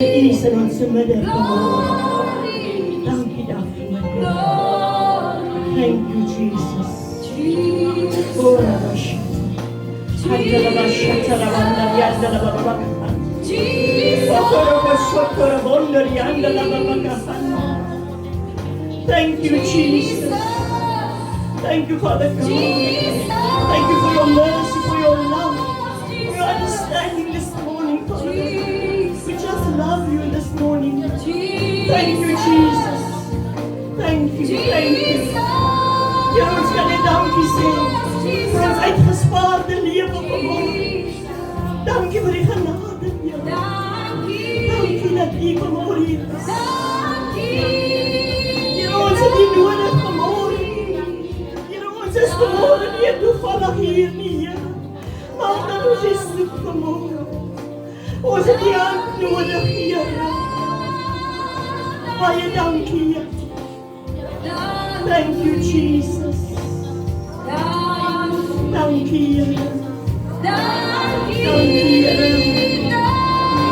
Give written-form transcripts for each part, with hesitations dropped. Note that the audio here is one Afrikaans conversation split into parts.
Is in onze midden vanmorgen. Dankie daarvoor, God. Thank you, Jesus. Ora basha. Handela basha, taravanda, yandela babaka. Okoro basokoro bondo, yandela babaka. Thank you, Jesus. Thank you, Father God. Thank you for your mercy, for your love, for your understanding this morning, Father God. We just love you this morning. Thank you, Jesus. Thank you, thank you. Heer, ons kan net dankie sê vir ons uitgespaarde lewe vanmorgen. Dankie vir die genade, Heer. Dankie dat U vanmorgen hier is. Heer, ons het U nodig vanmorgen. Heer, ons is vanmorgen nie toevallig hier nie, Heer. Maar omdat ons U soek vanmorgen. Ons het U hand nodig, Heer. Baie dankie, Heer. Thank you, Jesus. Dankie, Heer. Dankie, Heer.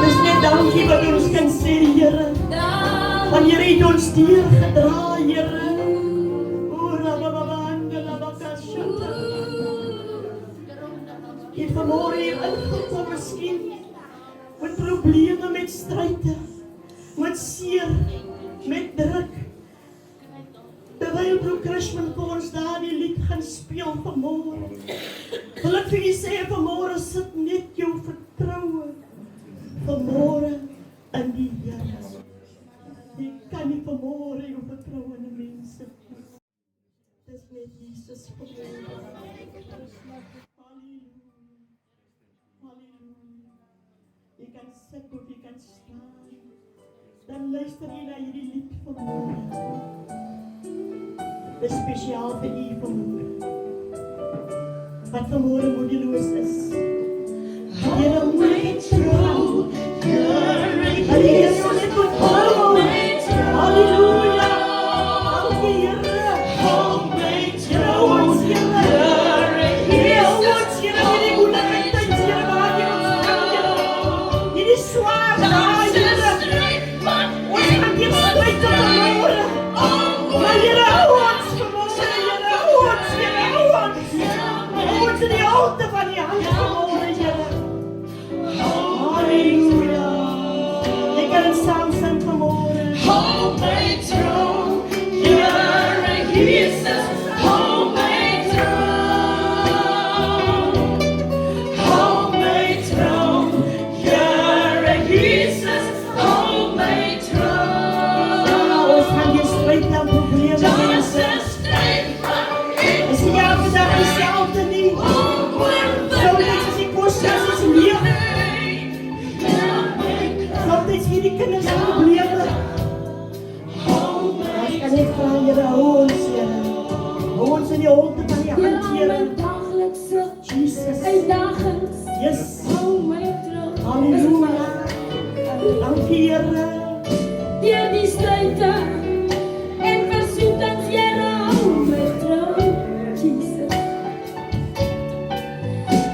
Dis net dankie wat ons kan sê, Heer. Want Heer het ons deurgedra, Heer. Jy vanmorgen hier ingekom miskien met probleme, met stryde, met seer, met druk. Terwyl Broer Christman vir ons daar die lied gaan speel vanmorgen, wil ek vir jy sê, vanmorgen sit net jou vertroue vanmorgen in die Here. Jy kan nie vanmorgen jou vertroue in die mense. Dis net Jesus vanmorgen. Halleluja. Halleluja. Jy kan sit of jy kan staan. Dan luister jy na hierdie lied vanmorgen. Dis spesiaal vir U vanmorgen. Wat vanmorgen moedeloos is. Here, my trou, Halleluja. Halleluja. Dankie, Here. Hold my trou, ons Here. Here, ons Here, hierdie moeilijke tyd, Here, waar jy ons kan, Here. Hierdie swaar daai, Here. Ons kan nie stryd op vanmorgen. Maar Here, ons vanmorgen, Here, ons, Here, ons. Ons in die holte van die hand vanmorgen, Here. Halleluja. Jy kan saam sing vanmorgen. Hold my throne, Here, Jesus, hold my throne. Hold my throne, Here, Jesus, hold my throne. Ons gaan die strijd aan probleme, Just mense. a straight from Is die elke dag dieselfde nie? Sometimes is die kostes is leeg. Sometimes hierdie kinders probleme. Ons kan net vra, Here, hou ons, Here. Hou ons in die holte van die hand, Here. Jesus. Yes. Halleluja. Dankie, Here. Deur die stryde en versoekings, Here, hou my trou, Jesus.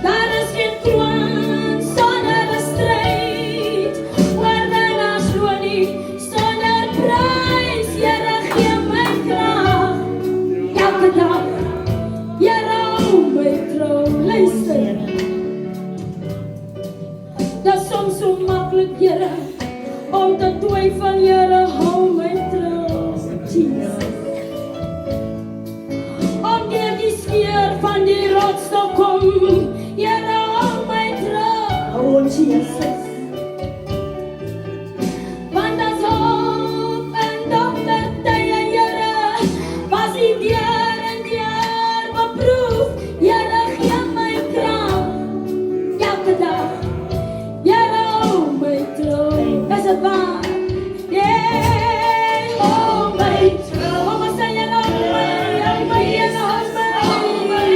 Daar is geen kroon sonder 'n stryd, oorwinnaars loon nie sonder prys. Here, gee my krag elke dag. Here, hou my trou, luister. Dat is soms so maklik, Here, om te twyfel, Here, hou my trou, Jesus. Om deur die skeur van die rots te kom, Here, hou my trou, Hou ons, Jesus. want as hoop en doktertye, Here, was die deur en deur beproef. Here, gee my krag elke dag. Here, hou my trou, is dit waar? Yeah, hou my trou. Mama sê, Here, hou my, Here, hou my.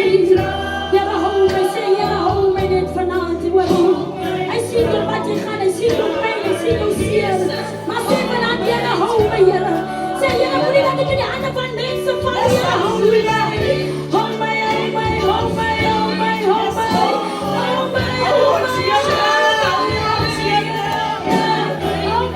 Here, hou my, sê, Here, hou my net vanaand, hoor jy? Hy sien jou wat jy gaan, hy sien jou pyn, hy sien jou seer. Maar sê vanaand, Here, hou my, Here. Sê, Here, moenie dat ek in die hande van mense val, Here, hou my. Hou my, hou my, hou my, hou my, hou my. Hou my, hou my, hou my.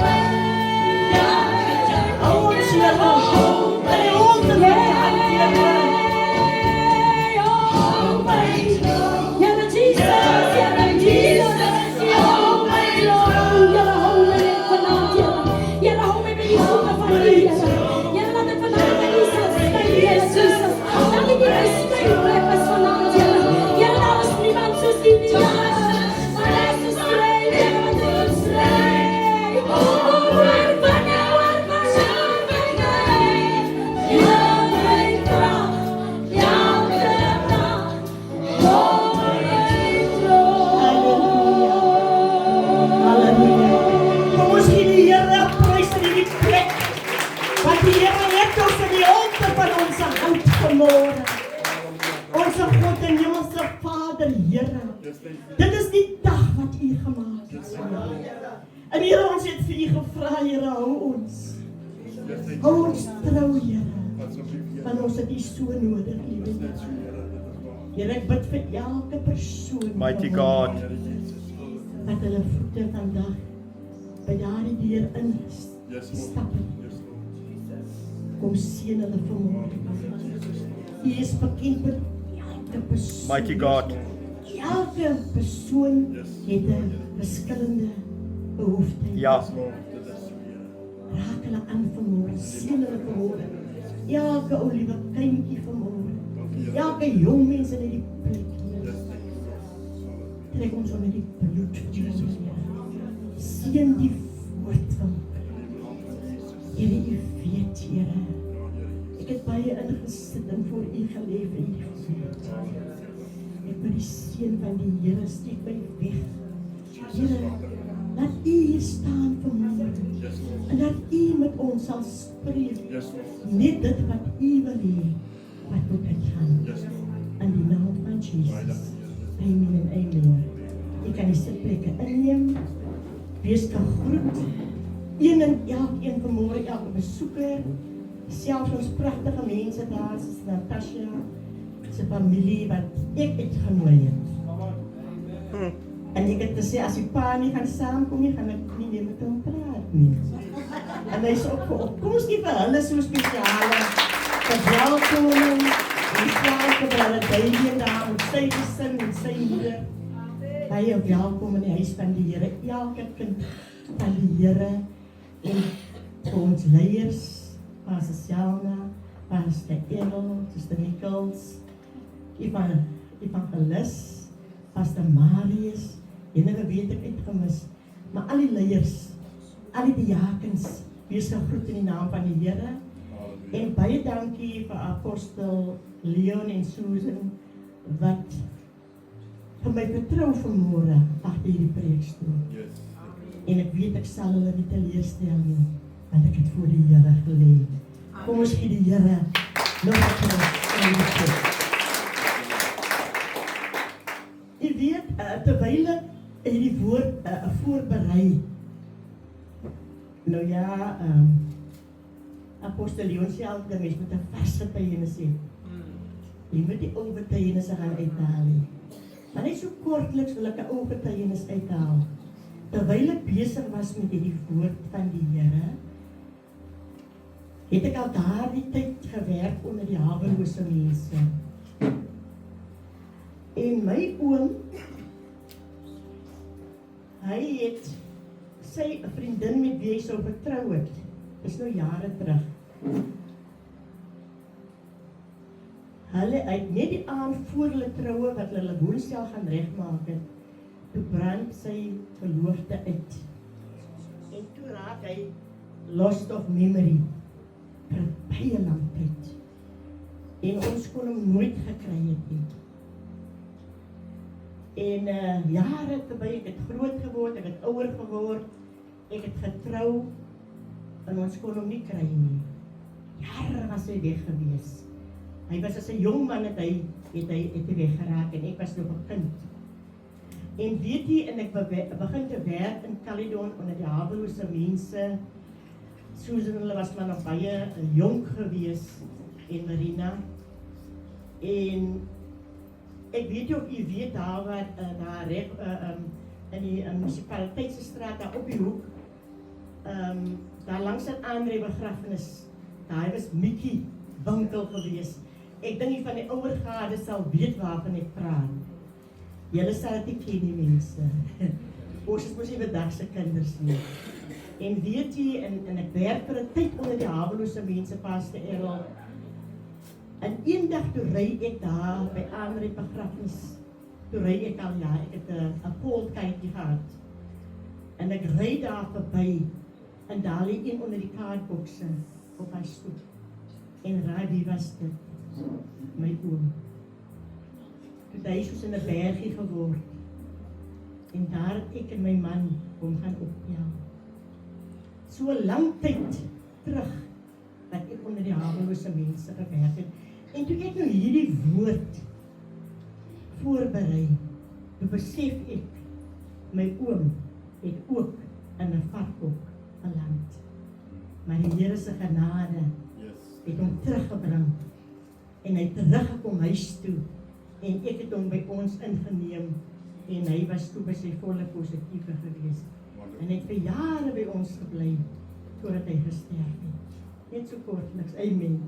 Here prys in die plek. Want die Here het ons in die altaar van ons hand vanmôre. Onze God en Hemelse Vader, Here. Dit is die dag wat U gemaak het. En Here, ons het vir U gevra, Here, hou ons. Hou ons trou, Here. Want ons het U so nodig, liewe Here. Here, ek bid vir elke persoon. Mighty God. Wat hulle voete vandag by daardie deur instap het. Kom seën hulle vanmôre. U is bekend met elke persoon. Mighty God. Elke persoon het 'n verskillende behoefte. Ja. Raak hulle aan vanmôre, seën hulle vanmôre. Elke ou liewe kindjie vanmôre. Elke jong mens in hierdie plek. Trek ons onder die bloed van Jesus. Seën die woord van Here, U weet, Here. Ek het baie ingesit en voor U gelê vir U woord. Ek bid die seën van die Here steek my weg. Here, laat U hier staan vanmôre. En dat U met ons sal spreek. Net dit wat U wil hê, wat moet uitgaan. In die naam van Jesus. Amen en amen. Jy kan die sitplekke inneem. Wees gegroet. Een en elkeen vanmôre, elke besoeker. Selfs ons pragtige mense daar, soos Natasha, sy familie wat ek het genooi het. En ek het gesê, as die pa nie gaan saamkom nie, gaan ek nie meer met hom praat nie. En hy is ook vir opkomstie vir hulle so spesiale verwelkoming. En slaap vir hulle baby daar met sy gesin en sy moeder. Baie welkom in die huis van die Here. Elke kind van die Here. En vir ons leiers, Pastor Selma, Pastor Edel, Sister Nichols, Evangelis, Pastor Marius, enige weet ek uitgemis, maar al die leiers, al die diakens, wees gegroet in die naam van die Here. En baie dankie vir Apostel Leon en Susan, wat vir my vertrou vanmôre agter hierdie preekstoel. En ek weet ek sal hulle nie teleurstel nie, want ek het voor die Here gelê. Kom ons gee die Here nog 'n applaus. Jy weet, terwyl ek hierdie woord voorberei, nou ja, Apostel Leon sê altyd, mens moet 'n vars getuienis hê. Jy moet die ou getuienisse gaan uithaal. Maar net so kortliks wil ek 'n ou getuienis uithaal. Terwyl ek besig was met hierdie woord van die Here, het ek al daardie tyd gewerk onder die hawelose mense. En my oom, hy het sy vriendin met wie hy sou getrou het, is nou jare terug. Hulle uit net die aand voor hulle troue wat hulle woenstel gaan regmaak het, toe brand sy verloofde uit. En toe raak hy lost of memory vir baie lang tyd. En ons kon hom nooit gekry het nie. En jare terby, ek het groot geword, ek het ouer geword, ek het getrou, en ons kon hom nie kry nie. Jare was hy weg gewees. Hy was as 'n jong man het hy weggeraak en ek was nog 'n kind. En weet jy, en ek begin te werk in Caledon onder die hawelose mense. Susan, hulle was maar nog baie jong gewees, en Marina. En ek weet jy of jy weet daar wat daar reg in die munisipaliteitse straat daar op die hoek, daar langs aan Andre begrafenis, daar was Mickey winkel gewees. Ek dink nie van die ouer gade sal weet waarvan ek praat. Julle sal dit nie ken nie, mense. Ons is mos nie vandagse kinders nie. En weet jy, en ek werk vir 'n tyd onder die hawelose mense, Pastor Errol. En eendag toe ry ek daar by Andre begrafenis. Toe ry ek al, ja, ek het 'n polkykie gehad. En ek ry daar verby, en daar lê een onder die kaartbokse op my stoep. En raai wie was dit? My oom. Toe hy soos in 'n bergie geword. En daar het ek en my man hom gaan optel. so lang tyd terug dat ek onder die hawelose mense gewerk het. En toe ek nou hierdie woord voorberei, toe besef ek, my oom het ook in 'n varkhok beland. Maar die Here se genade het hom teruggebring en hy het teruggekom huis toe en ek het hom by ons ingeneem en hy was toe by sy volle positiewe gewees en het vir jare by ons gebly totdat hy gesterf het. Net so kortliks, amen.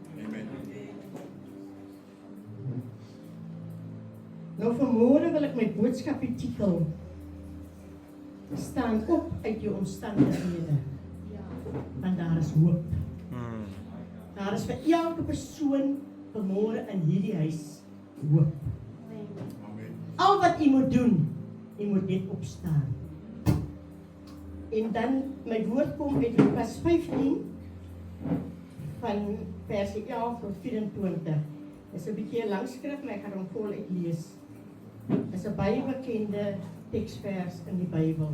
Nou vanmôre wil ek my boodskapie titel staan op uit jou omstandighede. Want daar is hoop. Daar is vir elke persoon vanmôre in hierdie huis hoop. Al wat jy moet doen, jy moet net opstaan. En dan, my woord kom uit Lukas 15, van versie 11 tot 24. Dit is 'n bietjie 'n lang skrif, maar ek gaan hom voluit lees. Dit is 'n baie bekende teksvers in die Bybel.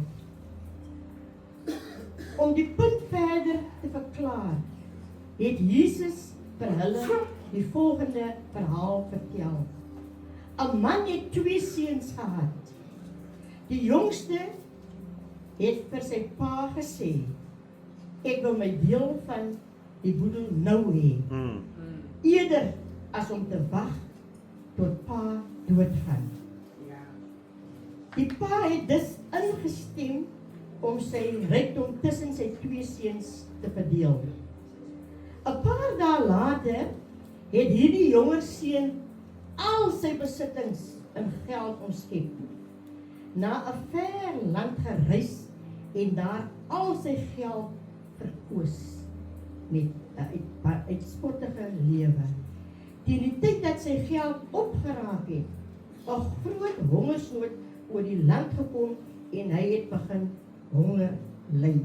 Om die punt verder te verklaar, het Jesus vir hulle die volgende verhaal vertel. 'n man het 2 seuns gehad. Die jongste het vir sy pa gesê, ek wil my deel van die boedel nou hê, eerder as om te wag tot pa doodgaan. Die pa het dus ingestem om sy rykdom tussen sy 2 seuns te verdeel. 'n paar dae later het hierdie jonger seun al sy besittings in geld omskep. Na 'n ver land gereis en daar al sy geld verkoos met 'n uitspottige lewe. Teen die tyd dat sy geld opgeraak het, 'n groot hongersnood oor die land gekom en hy het begin honger ly.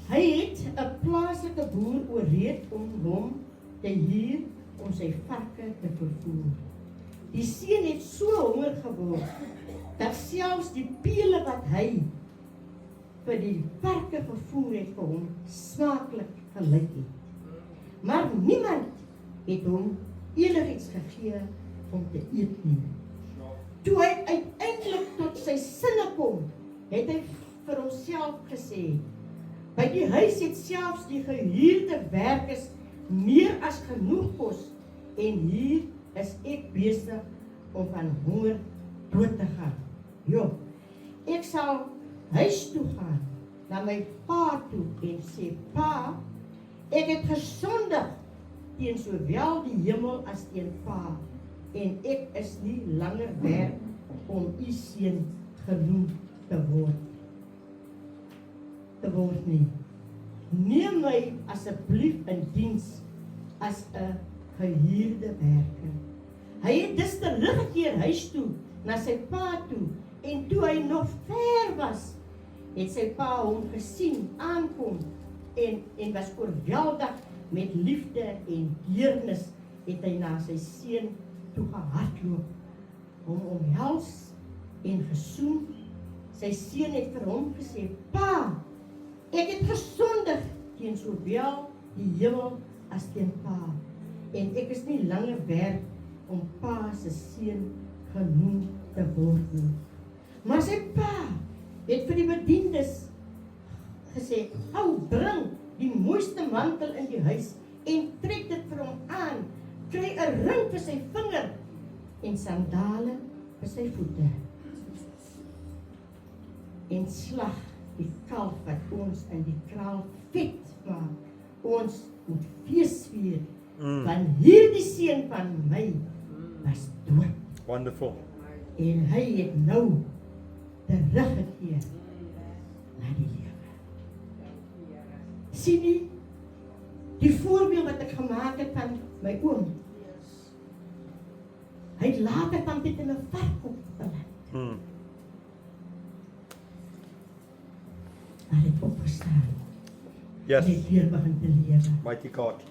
Hy het 'n plaaslike boer ooreed om hom te huur om sy varke te vervoer. Die seun het so honger geword dat selfs die pele wat hy vir die varke vervoer het vir hom smaaklik gelyk het. Maar niemand het hom enigiets gegee om te eet nie. Toe hy uiteindelik tot sy sinne kom, het hy vir homself gesê, by die huis het selfs die gehuurde werkers meer as genoeg kos en hier is ek besig om van honger dood te gaan. Jo, ek sal huis toe gaan, na my pa toe en sê, pa, ek het gesondig teen sowel die hemel as teen pa, en ek is nie langer werd om u seun genoem te word nie. Neem my asseblief in diens as 'n gehuurde werker. Hy het dus teruggekeer huis toe, na sy pa toe, en toe hy nog ver was, het sy pa hom gesien aankom en was oorweldig met liefde en deernis, het hy na sy seun toe gehardloop, hom omhels en gesoen. Sy seun het vir hom gesê, pa, ek het gesondig teen sowel die hemel as teen pa, en ek is nie langer werd om pa se seun genoem te word nie. Maar sy pa het vir die bediendes gesê, hou, bring die mooiste mantel in die huis en trek dit vir hom aan, kry 'n ring vir sy vinger en sandale vir sy voete. En slag die kalf wat ons in die kraal vet maak. Ons moet fees vier, want hierdie seun van my was dood. Wonderful. En hy het nou teruggekeer na die lewe. Sien jy die voorbeeld wat ek gemaak het van my oom? Hy het later van dit in 'n varkhok beland. Maar hy het opgestaan. Yes. Hy het weer begin te lewe. Mighty God.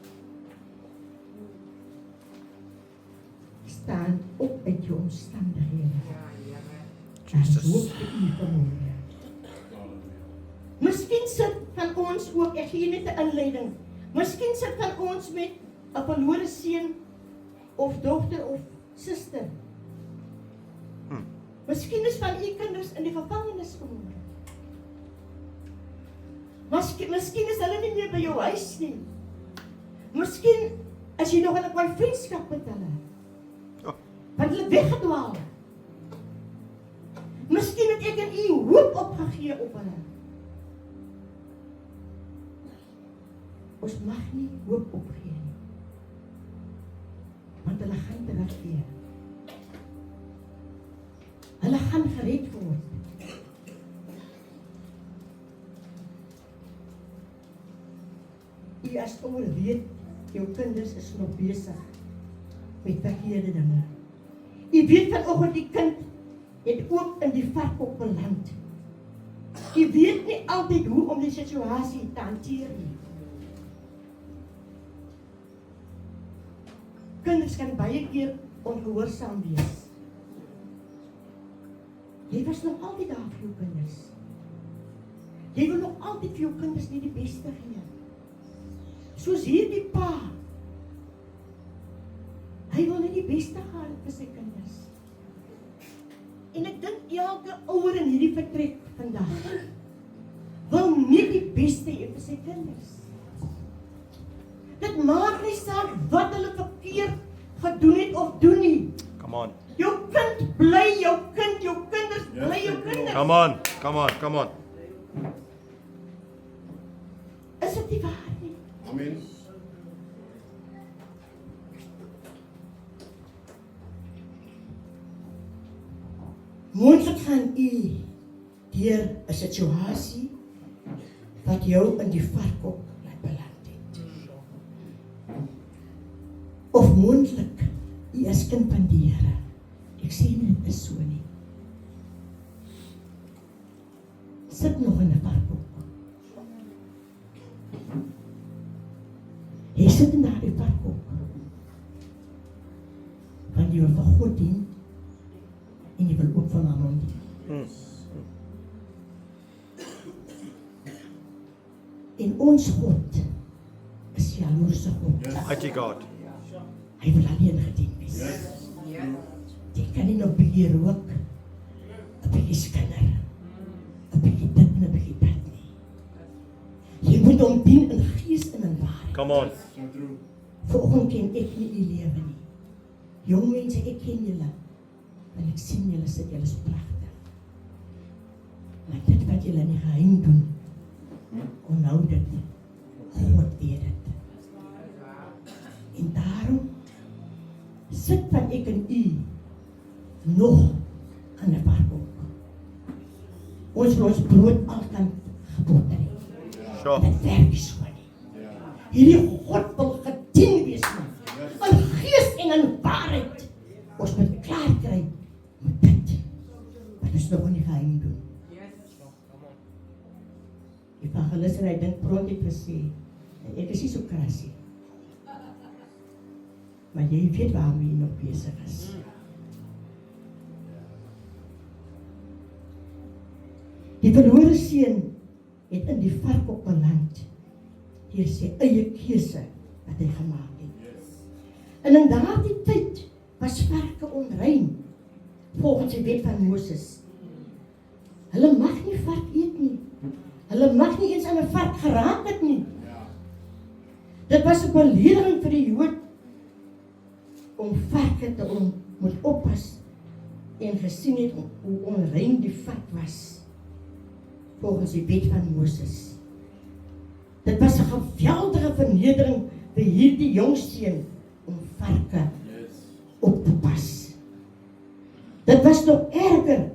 Staan op uit jou omstandighede. Daar is hoop vir u vanmôre. Miskien sit van ons ook, ek gee net 'n inleiding. Miskien sit van ons met 'n verlore seun of dogter of suster. Miskien is van u kinders in die gevangenis vermoor. Miskien is hulle nie meer by jou huis nie. Miskien as jy nog in 'n kwai vriendskap met hulle. Want hulle weggedwaal. Miskien het ek en u hoop opgegee op hulle. Ons mag nie hoop opgee nie. Want hulle gaan terugkeer. Hulle gaan gered word. U as ouer weet, jou kinders is nog besig met verkeerde dinge. U weet vanoggend die kind het ook in die varkhok beland. U weet nie altyd hoe om die situasie te hanteer nie. Kinders kan baie keer ongehoorsaam wees. Jy was nog altyd daar vir jou kinders. Jy wil nog altyd vir jou kinders nie die beste gee. Soos hierdie pa. Hy wil net die beste gehad vir sy kinders. En ek dink elke ouer in hierdie vertrek vandag wil net die beste hê vir sy kinders. Dit maak nie saak wat hulle verkeerd gedoen het of doen nie. Come on. Jou kind bly jou kind, jou kinders bly jou kinders. Come on. Come on. Come on. Is dit nie waar nie? Amen. Moontlik gaan u deur 'n situasie wat jou in die varkhok laat beland het. Of moontlik u as kind van die Here. Ek sê nie dit is so nie. Sit nog in 'n varkhok. Jy sit in daardie varkhok. Want jy wil vir God dien en jy wil ook van Mammon dien. En ons God is jaloerse God. Mighty God. Hy wil alleen gedien wees. Jy kan nie nog bietjie rook, 'n bietjie skinder, 'n bietjie dit en 'n bietjie dat nie. Jy moet hom dien in gees en in waarheid. Come on. So true. Vanoggend ken ek nie die lewe nie. Jong mense, ek ken julle. En ek sien julle sit julle so pragtig. Maar dit wat julle in die geheim doen, onthou dit. God weet dit. En daarom sit van ek en u nog aan 'n varkhok. Ons wil ons brood alkant geboter het. Sure. Dit werk nie so nie. Hierdie God wil gedien wees, man. In gees en in waarheid. Ons moet klaar kry met dit wat ons nog in die geheim doen. Die evangelis en hy dink Pront het gesê, en ek is nie so krasie. Maar jy weet waarmee jy nog besig is. Die verlore seun het in die varkhok beland deur sy eie keuse wat hy gemaak het. En in daardie tyd was varke onrein volgens die wet van Moses. Hulle mag nie vark eet nie. Hulle mag nie eens aan 'n vark geraak het nie. Dit was 'n belediging vir die Jood om varke te moet oppas en gesien het hoe onrein die vark was volgens die wet van Moses. Dit was 'n geweldige vernedering vir hierdie jong seun om varke op te pas. Dit was nog erger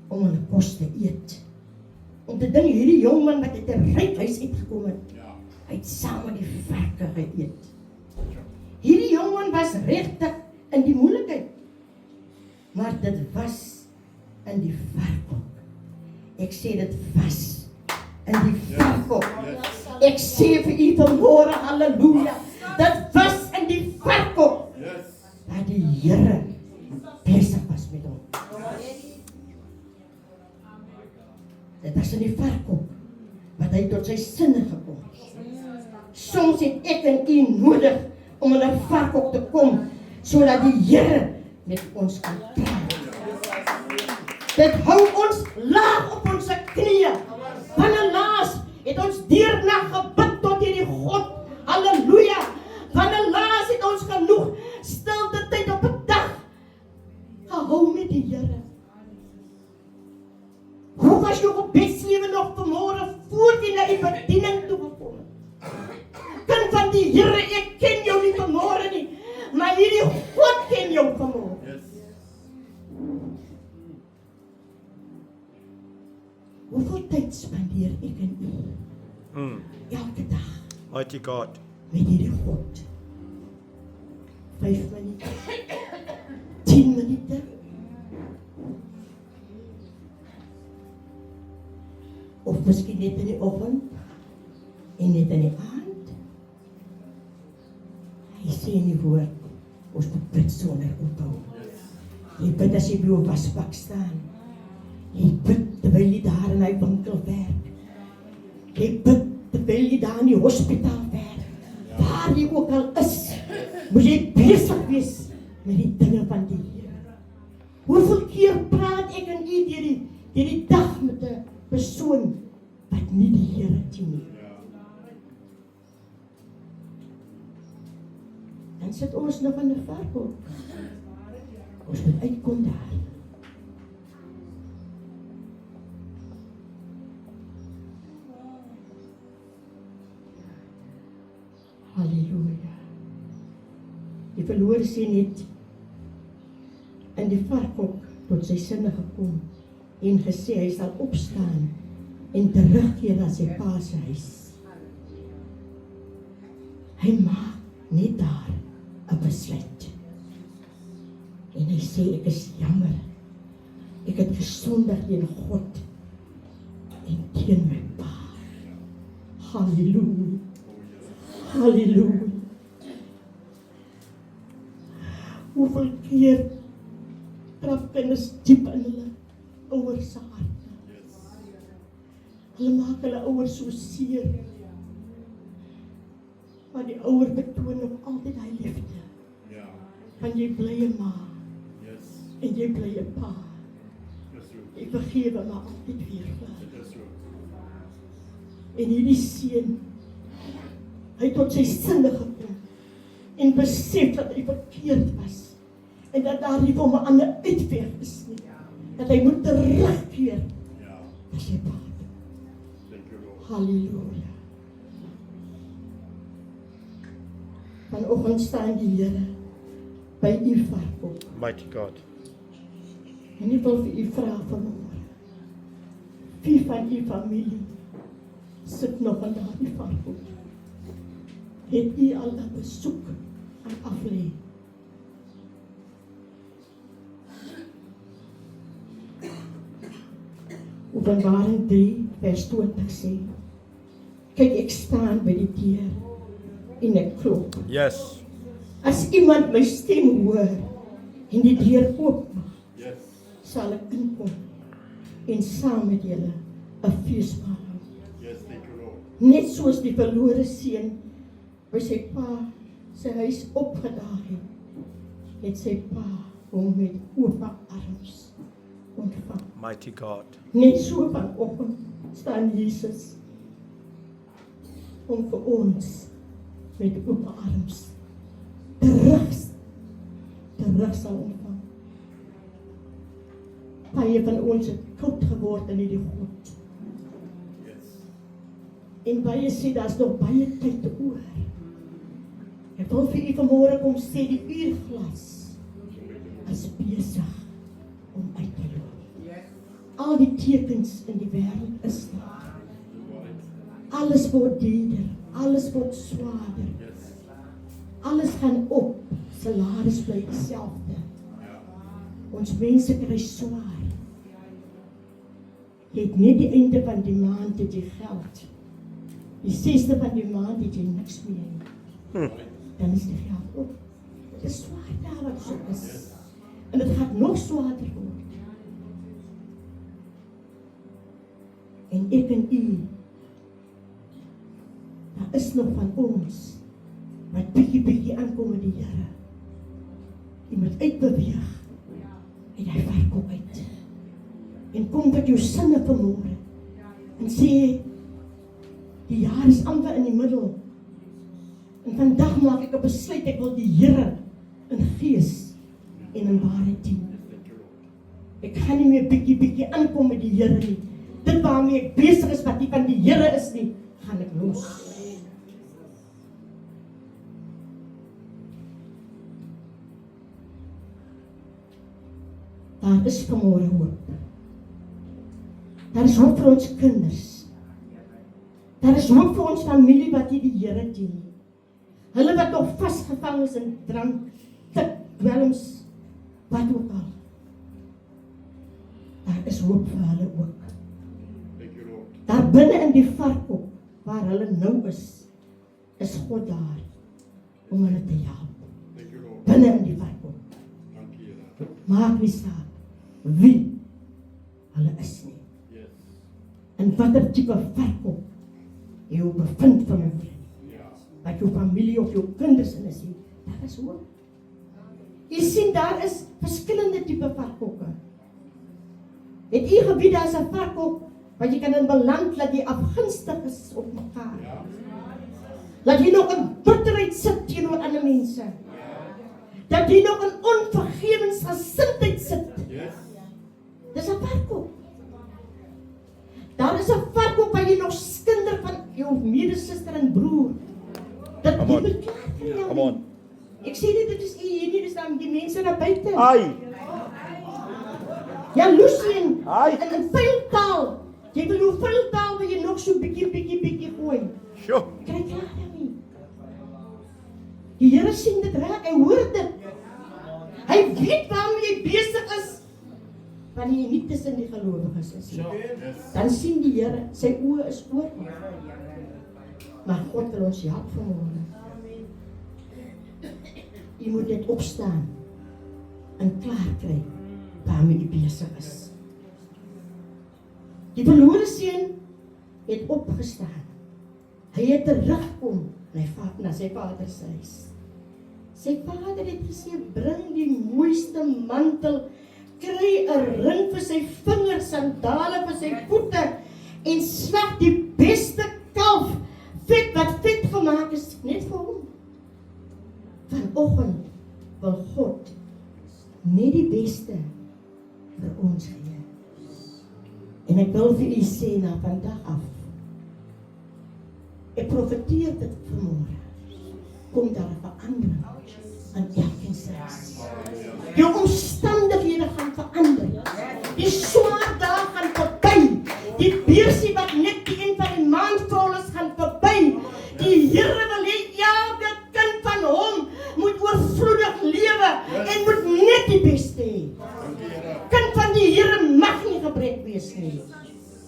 om hulle kos te eet. Om te dink hierdie jong man wat uit 'n ryk huis uitgekom het, hy het saam met die varke geëet. Hierdie jong man was regtig in die moeilikheid. Maar dit was in die varkhok. Ek sê dit was in die varkhok. Ek sê vir u vanmôre, halleluja. Dit was in die varkhok. Dat die Here besig was met hom. Dit was in die varkhok hy tot sy sinne gekom. Soms het ek en u nodig om in 'n varkhok te kom, sodat die Here met ons kan praat. Dit hou ons laag op ons knieë. Van 'n laas het ons deernag gebid tot hierdie God. Halleluja. Van 'n laas het ons genoeg stilte tyd op 'n dag gehou met die Here. Hoe was jou gebedslewe nog vanmôre voor jy na die bediening toe gekom het? Kind van die Here, ek ken jou nie vanmôre nie, maar hierdie God ken jou vanmôre. Hoeveel tyd spandeer ek en u elke dag Mighty God. met hierdie God? 5 minute, 10 minute, of miskien net in die oggend en net in die aand. Hy sê in die woord, ons moet bid sonder ophou. Jy bid as jy by jou wasbak staan. Jy bid terwyl jy daar in hy winkel werk. Jy bid terwyl jy daar in die hospitaal werk. Waar jy ook al is, moet jy besig wees met die dinge van die Here. Hoeveel keer praat ek en u deur die dag met 'n persoon wat nie die Here dien nie. Dan sit ons nog in 'n varkhok. Ons moet uitkom daar. Halleluja. Die verlore seun het in die varkhok tot sy sinne gekom en gesê hy sal opstaan en terugkeer na sy pa se huis. Hy maak net daar 'n besluit. En hy sê, ek is jammer. Ek het gesondig teen God en teen my pa. Halleluja. Halleluja. Hoeveel keer trap kinders diep in hulle ouers se harte. Hulle maak hulle ouers so seer. Maar die ouer betoon nog altyd hy liefde. Want jy bly 'n ma. En jy bly 'n pa. Jy vergewe maar altyd weer vir. En hierdie seun, hy het tot sy sinne gekom en besef dat hy verkeerd was en dat daar nie vir hom 'n ander uitweg is nie. Dat hy moet terugkeer na sy pa. Halleluja. Vanoggend staan die Here by u varkhok. Mighty God. En ek wil vir u vra vanmôre. Wie van u familie sit nog in daardie varkhok? Het u al 'n besoek gaan aflê? Openbaring 3 vers 20 sê, kyk, ek staan by die deur en ek klop. Yes. As iemand my stem hoor en die deur oopmaak, sal ek inkom en saam met julle 'n feesmaal hou. Net soos die verlore seun by sy pa sy huis opgedaag het sy pa hom met oop arms ontvang. Mighty God. Net so vanoggend staan Jesus om vir ons met oop arms terug sal ontvang. Baie van ons het koud geword in hierdie God. En baie sê, daar's nog baie tyd oor. Ek wil vir u vanmôre kom sê, die uurglas is besig om uit te loop. Al die tekens in die wêreld is daar. Alles word duurder, alles word swaarder. Alles gaan op, salaris bly dieselfde. Ons mense kry swaar. Jy het net die einde van die maand het jy geld. Die 6de van die maand het jy niks meer. Dan is die geld op. Dit is swaar daar wat so is. En dit gaat nog swaarder word. En ek en u is nog van ons wat bietjie aankom met die Here. Jy moet uitbeweeg en hy verkoop uit. En kom met jou sinne vanmôre en sê, die jaar is amper in die middel. En vandag maak ek 'n besluit, ek wil die Here in gees en in waarheid dien. Ek gaan nie meer bietjie aankom met die Here nie. Dit waarmee ek besig is wat nie van die Here is nie, gaan ek los. Daar is vanmôre hoop. Daar is hoop vir ons kinders. Daar is hoop vir ons familie wat nie die Here dien nie. Hulle wat nog vasgevang is in drank, tik, dwelms, wat ook al. Daar is hoop vir hulle ook. Daar binne in die varkop, waar hulle nou is God daar om hulle te help. Binne in die varkop. Maak nie saak wie hulle is nie. En watter tipe varkop jy bevind vanmôre. Wat jou familie of jou kinders in is nie. Daar is hoop. Jy sien, daar is verskillende tipe varkoppe. Het jy geweet, daar is 'n varkop wat jy kan in beland, dat jy afgunstig is op mekaar. Dat jy nog in bitterheid sit teenoor ander mense. Dat jy nog in onvergewensgesindheid sit. Dis 'n varkop. Daar is 'n varkop waar jy nog skinder van jou medesuster en broer. Dat Come on. jy beklaar van jou. Come on. Ek sê nie, dit is hier nie, dis dan die mense daar buite. Ai. Jaloesie en Ai. vuil taal. Jy wil jou vuil taal wil jy nog so bietjie gooi. Sjoe. Kry klaar daarmee. Die Here sien dit reg, hy hoor dit. Hy weet waarmee jy besig is. Wanneer jy nie tussen die gelowiges is nie. Dan sien die Here, sy oë is oop. Maar God wil ons help vanmôre. Jy moet net opstaan en klaar kry waarmee jy besig is. Die verlore seun het opgestaan. Hy het terugkom na sy vader se huis. Sy vader het gesê, bring die mooiste mantel, kry 'n ring vir sy vingers, sandale vir sy voete en slag die beste kalf, wat vet gemaak is, net vir hom. Vanoggend wil God net die beste vir ons gee. En ek wil vir u sê na vandag af, ek profeteer dit vanmôre, kom daar 'n verandering aan elkeen se huis. Jou omstandighede gaan verander. Die swaar dae gaan verby. Die beursie wat net die een van die maand vol is, gaan verby. Die Here wil hê elke kind van hom moet oorvloedig lewe en moet net die beste hê. Kind van die Here mag nie gebrek wees nie.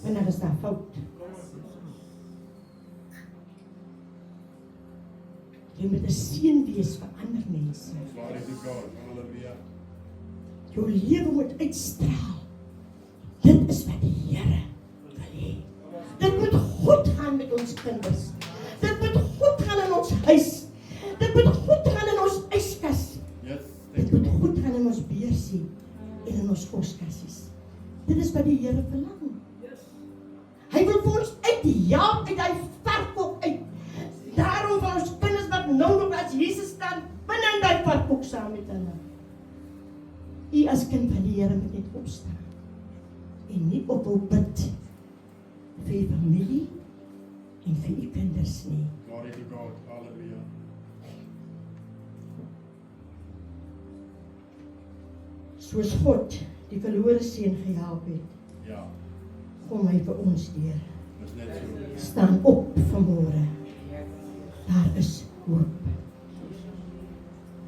En dan is daar fout. Jy moet 'n seën wees vir ander mense. Jou lewe moet uitstraal. Dit is wat die Here wil hê. Dit moet goed gaan met ons kinders. Dit moet goed gaan in ons huis. Dit moet goed gaan in ons yskas. Dit moet goed gaan in ons beursie en in ons koskassies. Dit is wat die Here verlang. Hy wil vir ons uithelp uit daai varkop uit. Daarom van ons kinders wat nou nog as Jesus staan binne in daai varkop saam met hulle. U as kind van die Here moet net opstaan en nie ophou bid vir u familie en vir u kinders nie. Glory to God. Hallelujah. Soos God die verlore seun gehelp het, Ja, kom hy vir ons deur. dis net so. Staan op vanmôre. Daar is hoop.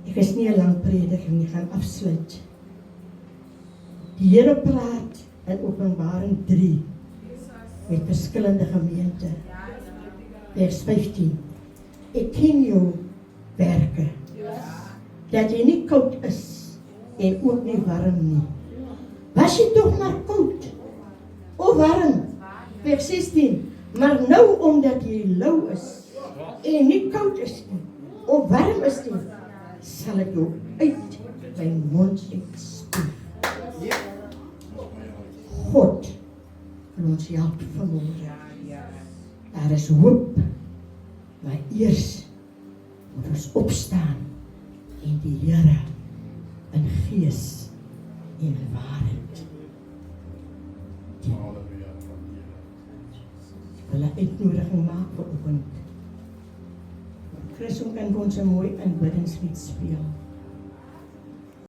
Ek is nie 'n lang prediking nie, gaan afsluit. Die Here praat in Openbaring 3 met verskillende gemeente. Vers 15. Ek ken jou werke. Dat jy nie koud is en ook nie warm nie. Was jy tog maar koud of warm? Vers 16. Maar nou omdat jy lou is en nie koud is nie, of warm is nie, sal ek jou uit my mond uitspoeg. God wil ons help vanmôre. Daar is hoop, maar eers moet ons opstaan en die Here in gees en waarheid. Halleluja. Ek wil 'n uitnodiging maak vir oggend. Christus kan ons 'n mooi aanbiddingslied speel.